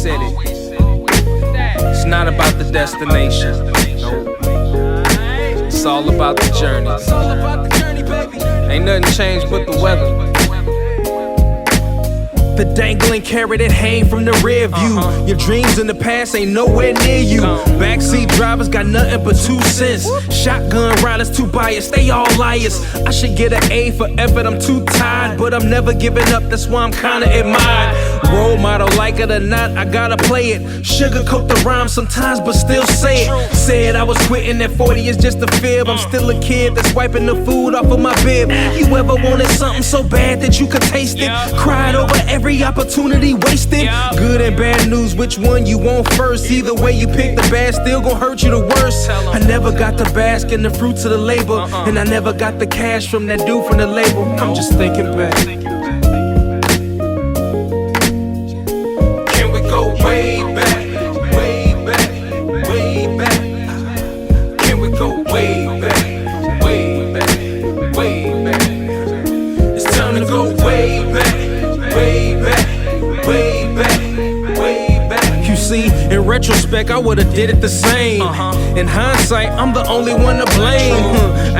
said it. It's not about the destination. Nope. It's all about the journey. Ain't nothing changed but the weather. The dangling carrot that hang from the rear view. Your dreams in the past ain't nowhere near you. Backseat drivers got nothing but 2 cents. Shotgun riders too biased, they all liars. I should get an A for effort, I'm too tired, but I'm never giving up, that's why I'm kinda admired. Role model, like it or not, I gotta play it. Sugarcoat the rhyme sometimes, but still say it. Said I was quitting at 40 is just a fib. I'm still a kid that's wiping the food off of my bib. You ever wanted something so bad that you could taste it? Cried over every opportunity wasted. Good and bad news, which one you want first? Either way you pick, the bad still gon' hurt you the worst. I never got to bask in the fruits of the labor, and I never got the cash from that dude from the label. I'm just thinking back. Can we go way back, way back, way back? Can we go way back, way back, way back? It's time to go way back, way back, way back, way back. You see, in retrospect, I would've did it the same. In hindsight, I'm the only one to blame.